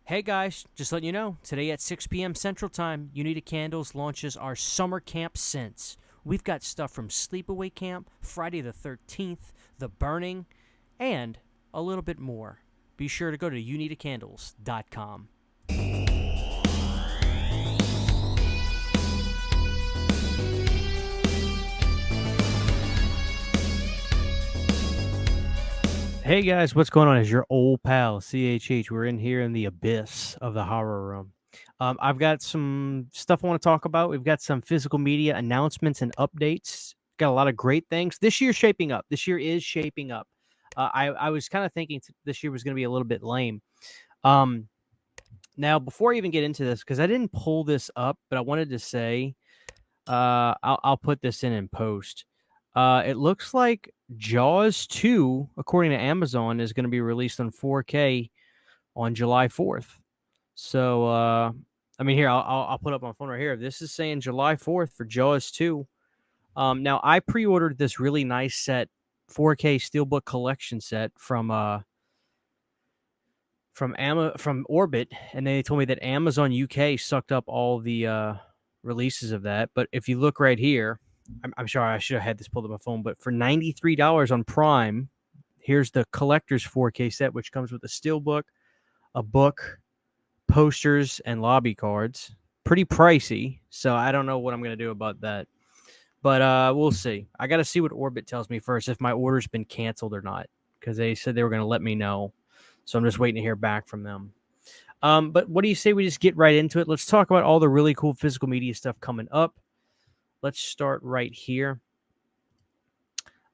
Hey guys, just letting you know, today at 6 p.m. Central Time, Unita Candles launches our summer camp scents. We've got stuff from Sleepaway Camp, Friday the 13th, The Burning, and a little bit more. Be sure to go to unitacandles.com. Hey guys, what's going on? Is your old pal CHH. We're in here in the abyss of the horror room. I've got some stuff I want to talk about. We've got some physical media announcements and updates. Got a lot of great things. This year's shaping up. This year is shaping up. I was kind of thinking this year was going to be a little bit lame. Now, before I even get into this, because I didn't pull this up, but I wanted to say, I'll put this in post. It looks like Jaws 2, according to Amazon, is going to be released on 4K on July 4th. So, I mean, here, I'll put up my phone right here. This is saying July 4th for Jaws 2. Now, I pre-ordered this really nice set, 4K Steelbook collection set from Orbit, and they told me that Amazon UK sucked up all the releases of that. But if you look right here, I'm sure I should have had this pulled up my phone, but for $93 on Prime, here's the collector's 4K set, which comes with a steelbook, a book, posters, and lobby cards. Pretty pricey, so I don't know what I'm going to do about that. But we'll see. I got to see what Orbit tells me first, if my order's been canceled or not, because they said they were going to let me know. So I'm just waiting to hear back from them. But what do you say we just get right into it? Let's talk about all the really cool physical media stuff coming up. Let's start right here.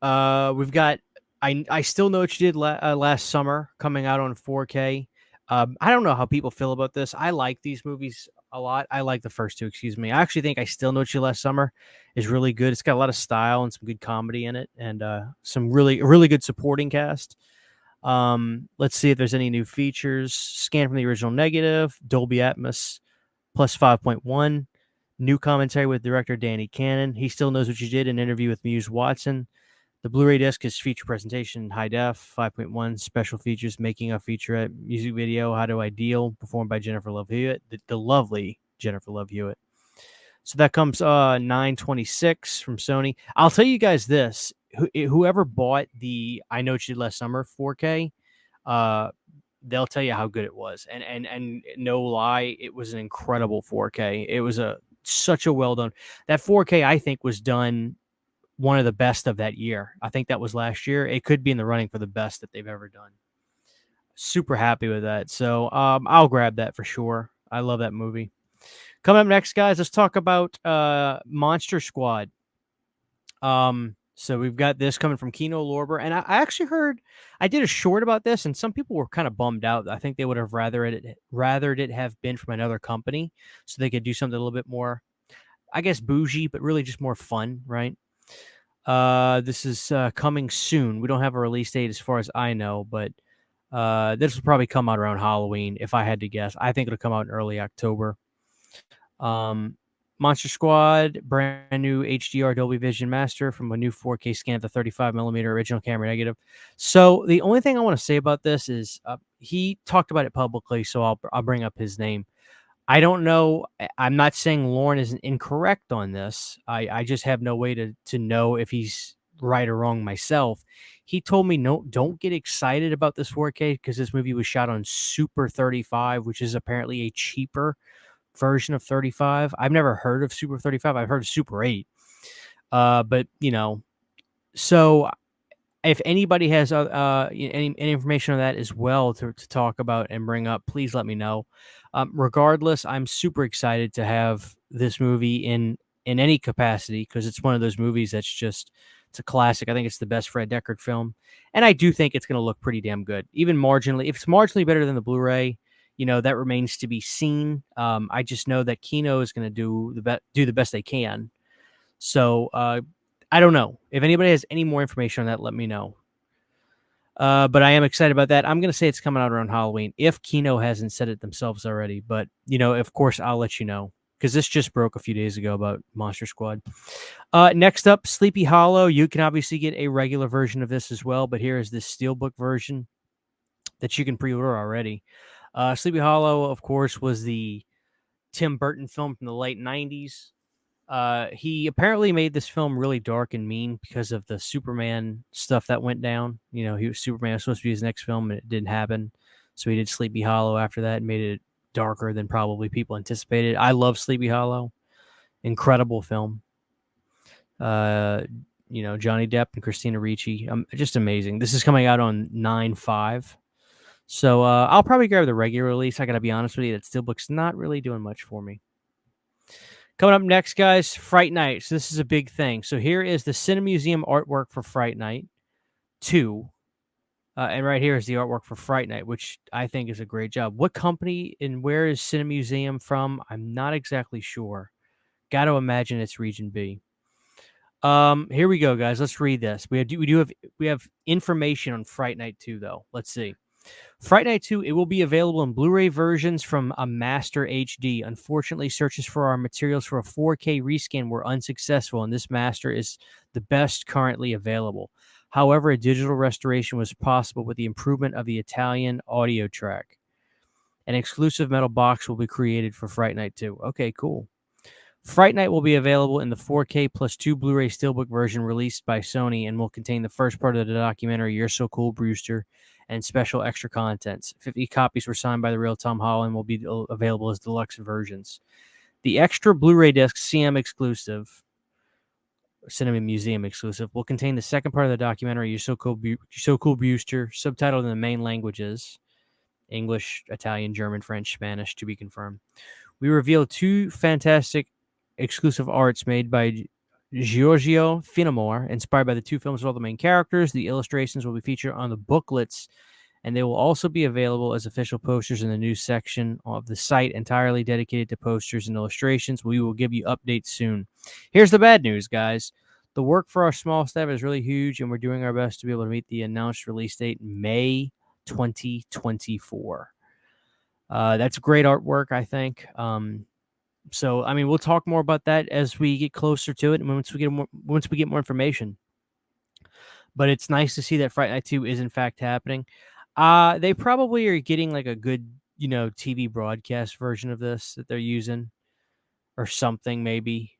We've got I Still Know What You Did last summer coming out on 4K. I don't know how people feel about this. I like these movies a lot. I like the first two, excuse me. I actually think I Still Know What You Did Last Summer is really good. It's got a lot of style and some good comedy in it, and some really good supporting cast. Let's see if there's any new features. Scan from the original negative, Dolby Atmos, plus 5.1. New commentary with director Danny Cannon. He Still Knows What You Did, an interview with Muse Watson. The Blu-ray disc is feature presentation, high def, 5.1, special features, making a featurette, music video, How Do I Deal, performed by Jennifer Love Hewitt, the lovely Jennifer Love Hewitt. So that comes $9.26 from Sony. I'll tell you guys this: whoever bought the I Know What You Did Last Summer 4K, they'll tell you how good it was. And no lie, it was an incredible 4K. It was such a well done. That 4K, I think, was done one of the best of that year. I think that was last year. It could be in the running for the best that they've ever done. Super happy with that. So I'll grab that for sure. I love that movie. Coming up next, guys, let's talk about Monster Squad. So we've got this coming from Kino Lorber, and I actually heard I did a short about this, and some people were kind of bummed out. I think they would have rathered it have been from another company, so they could do something a little bit more, I guess, bougie, but really just more fun, right? This is coming soon. We don't have a release date as far as I know, but this will probably come out around Halloween, if I had to guess. I think it'll come out in early October. Monster Squad, brand new HDR Dolby Vision Master from a new 4K scan of the 35mm original camera negative. So the only thing I want to say about this is he talked about it publicly, so I'll bring up his name. I don't know. I'm not saying Lauren is incorrect on this. I just have no way to know if he's right or wrong myself. He told me, no, don't get excited about this 4K because this movie was shot on Super 35, which is apparently a cheaper version of 35. I've never heard of Super 35. I've heard of Super 8. But, so if anybody has any information on that as well to talk about and bring up, please let me know. Regardless, I'm super excited to have this movie in any capacity because it's one of those movies that's it's a classic. I think it's the best Fred Deckard film, and I do think it's going to look pretty damn good, even marginally. If it's marginally better than the Blu-ray, that remains to be seen. I just know that Kino is going to do the best they can. So I don't know. If anybody has any more information on that, let me know. But I am excited about that. I'm going to say it's coming out around Halloween if Kino hasn't said it themselves already. But, of course, I'll let you know because this just broke a few days ago about Monster Squad. Next up, Sleepy Hollow. You can obviously get a regular version of this as well, but here is this Steelbook version that you can pre-order already. Sleepy Hollow, of course, was the Tim Burton film from the late 90s. He apparently made this film really dark and mean because of the Superman stuff that went down. Superman was supposed to be his next film, and it didn't happen. So he did Sleepy Hollow after that and made it darker than probably people anticipated. I love Sleepy Hollow. Incredible film. Johnny Depp and Christina Ricci. Just amazing. This is coming out on 9/5. So I'll probably grab the regular release. I got to be honest with you, that Steelbook's not really doing much for me. Coming up next, guys, Fright Night. So this is a big thing. So here is the Cinemuseum artwork for Fright Night 2. And right here is the artwork for Fright Night, which I think is a great job. What company and where is Cinemuseum from? I'm not exactly sure. Got to imagine it's Region B. Here we go, guys. Let's read this. We have information on Fright Night 2, though. Let's see. Fright Night 2, it will be available in Blu-ray versions from a Master HD. Unfortunately, searches for our materials for a 4K rescan were unsuccessful, and this Master is the best currently available. However, a digital restoration was possible with the improvement of the Italian audio track. An exclusive metal box will be created for Fright Night 2. Okay, cool. Fright Night will be available in the 4K plus 2 Blu-ray Steelbook version released by Sony and will contain the first part of the documentary, You're So Cool, Brewster, and special extra contents. 50 copies were signed by the real Tom Holland and will be available as deluxe versions. The extra Blu-ray disc, Cinema Museum exclusive, will contain the second part of the documentary, You're So Cool, Brewster, subtitled in the main languages, English, Italian, German, French, Spanish, to be confirmed. We revealed 2 fantastic exclusive arts made by Giorgio Finamore, inspired by the 2 films with all the main characters. The illustrations will be featured on the booklets, and they will also be available as official posters in the news section of the site, entirely dedicated to posters and illustrations. We will give you updates soon. Here's the bad news, guys. The work for our small staff is really huge, and we're doing our best to be able to meet the announced release date, May 2024. That's great artwork, I think. So, I mean, we'll talk more about that as we get closer to it and once we get more information. But it's nice to see that Fright Night 2 is in fact happening. They probably are getting like a good, TV broadcast version of this that they're using or something maybe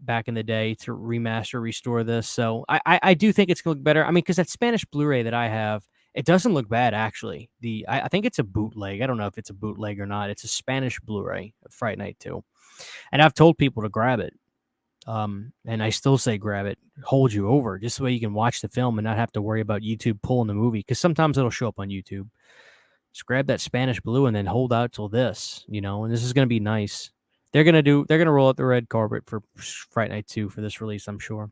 back in the day to restore this. So I do think it's going to look better. I mean, because that Spanish Blu-ray that I have, it doesn't look bad, actually. I think it's a bootleg. I don't know if it's a bootleg or not. It's a Spanish Blu-ray of Fright Night 2. And I've told people to grab it. And I still say grab it, hold you over, just so you can watch the film and not have to worry about YouTube pulling the movie. Because sometimes it'll show up on YouTube. Just grab that Spanish Blue and then hold out till this, and this is going to be nice. They're going to roll out the red carpet for Fright Night 2 for this release, I'm sure.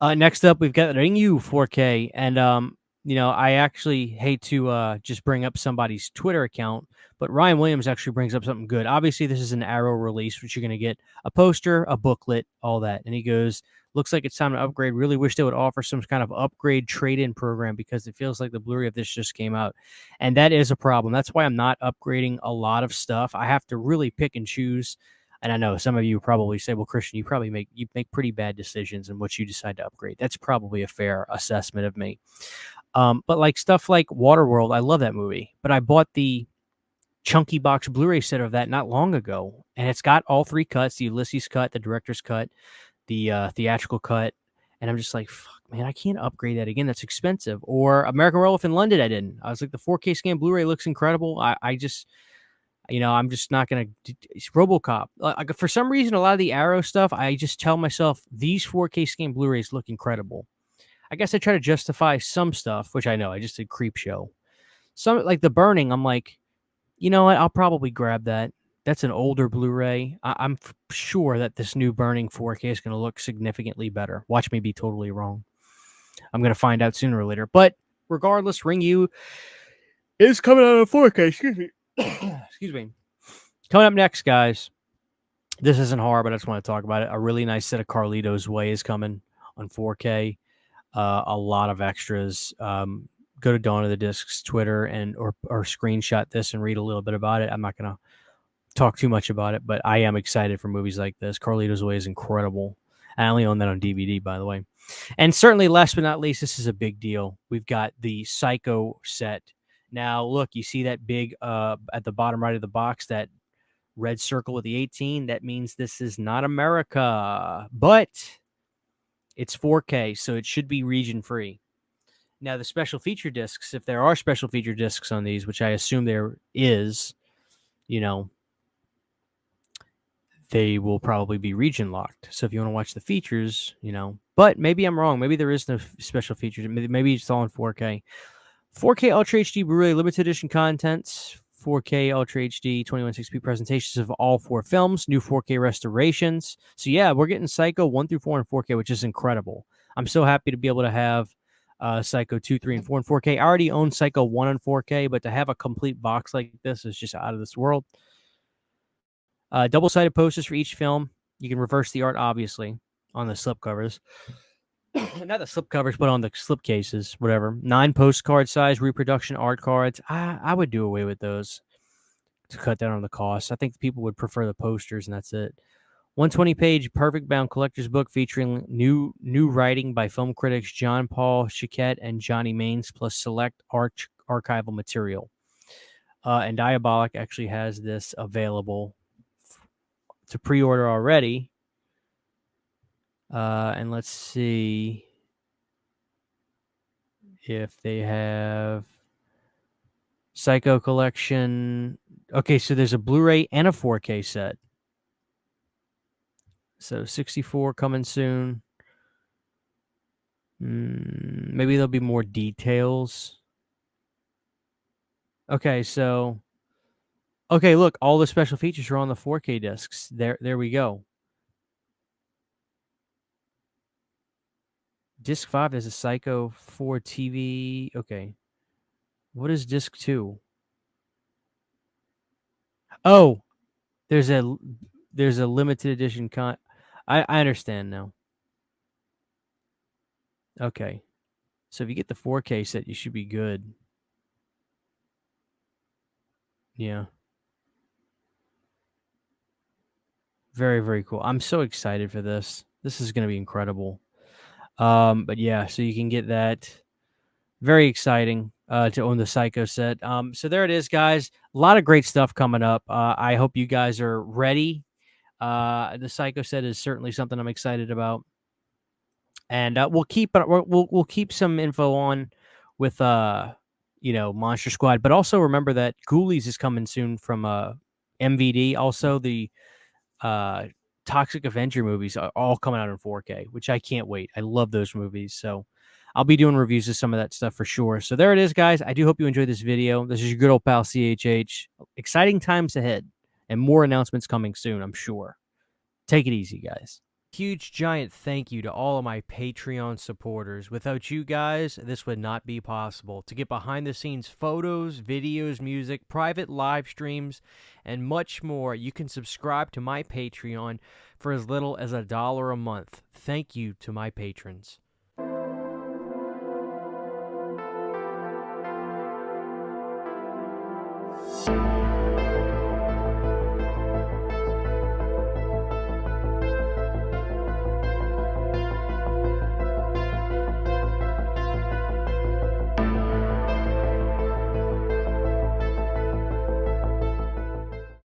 Next up, we've got Ringu 4K. And, I actually hate to just bring up somebody's Twitter account, but Ryan Williams actually brings up something good. Obviously, this is an Arrow release, which you're going to get a poster, a booklet, all that. And he goes, looks like it's time to upgrade. Really wish they would offer some kind of upgrade trade-in program because it feels like the Blu-ray of this just came out. And that is a problem. That's why I'm not upgrading a lot of stuff. I have to really pick and choose. And I know some of you probably say, well, Christian, you make pretty bad decisions in what you decide to upgrade. That's probably a fair assessment of me. But like stuff like Waterworld, I love that movie. But I bought the chunky box Blu-ray set of that not long ago. And it's got all 3 cuts, the Ulysses cut, the director's cut, the theatrical cut. And I'm just like, fuck, man, I can't upgrade that again. That's expensive. Or American Werewolf in London, I didn't. I was like, the 4K scan Blu-ray looks incredible. I'm just not going to. It's RoboCop. For some reason, a lot of the Arrow stuff, I just tell myself, these 4K scan Blu-rays look incredible. I guess I try to justify some stuff, which I know I just did Creep Show. Some like The Burning, I'm like, you know what? I'll probably grab that. That's an older Blu-ray. I'm sure that this new Burning 4K is going to look significantly better. Watch me be totally wrong. I'm going to find out sooner or later. But regardless, Ringu is coming out on 4K. Excuse me. Excuse me. Coming up next, guys. This isn't horror, but I just want to talk about it. A really nice set of Carlito's Way is coming on 4K. A lot of extras. Go to Dawn of the Discs Twitter or screenshot this and read a little bit about it. I'm not going to talk too much about it, but I am excited for movies like this. Carlito's Way is incredible. I only own that on DVD, by the way. And certainly, last but not least, this is a big deal. We've got the Psycho set Now, look, you see that big at the bottom right of the box, that red circle with the 18? That means this is not America, but it's 4K, so it should be region free. Now, the special feature discs, if there are special feature discs on these, which I assume there is, you know, they will probably be region locked. So if you want to watch the features, but maybe I'm wrong. Maybe there is no special features. Maybe it's all in 4K. 4K Ultra HD Blu-ray limited edition contents. 4K Ultra HD 2160p presentations of all 4 films. New 4K restorations. So yeah, we're getting Psycho 1 through 4 in 4K, which is incredible. I'm so happy to be able to have Psycho 2, 3, and 4 in 4K. I already own Psycho 1 in 4K, but to have a complete box like this is just out of this world. Double-sided posters for each film. You can reverse the art, obviously, on the slipcovers. Not the slipcovers, but on the slipcases, whatever. 9 postcard size reproduction art cards. I would do away with those to cut down on the cost. I think people would prefer the posters, and that's it. 120-page perfect bound collector's book featuring new writing by film critics John Paul Chiquette and Johnny Maines, plus select archival material. And Diabolic actually has this available to pre-order already. And let's see if they have Psycho Collection. Okay, so there's a Blu-ray and a 4K set. So 64 coming soon. Maybe there'll be more details. Okay, so look, all the special features are on the 4K discs. There we go. Disc 5 is a Psycho 4 TV. Okay. What is disc 2? Oh, there's a limited edition I understand now. Okay. So if you get the 4K set, you should be good. Yeah. Very, very cool. I'm so excited for this. This is going to be incredible. But yeah, so you can get that. Very exciting to own the Psycho set. So there it is, guys. A lot of great stuff coming up. I hope you guys are ready. The Psycho set is certainly something I'm excited about. And we'll keep some info on with Monster Squad, but also remember that Ghoulies is coming soon from MVD. Also, the Toxic Avenger movies are all coming out in 4K, which I can't wait. I love those movies, so I'll be doing reviews of some of that stuff for sure. So there it is, guys. I do hope you enjoyed this video. This is your good old pal CHH. Exciting times ahead, and more announcements coming soon, I'm sure. Take it easy, guys. Huge giant thank you to all of my Patreon supporters. Without you guys, this would not be possible. To get behind the scenes photos, videos, music, private live streams, and much more, you can subscribe to my Patreon for as little as $1 a month. Thank you to my patrons.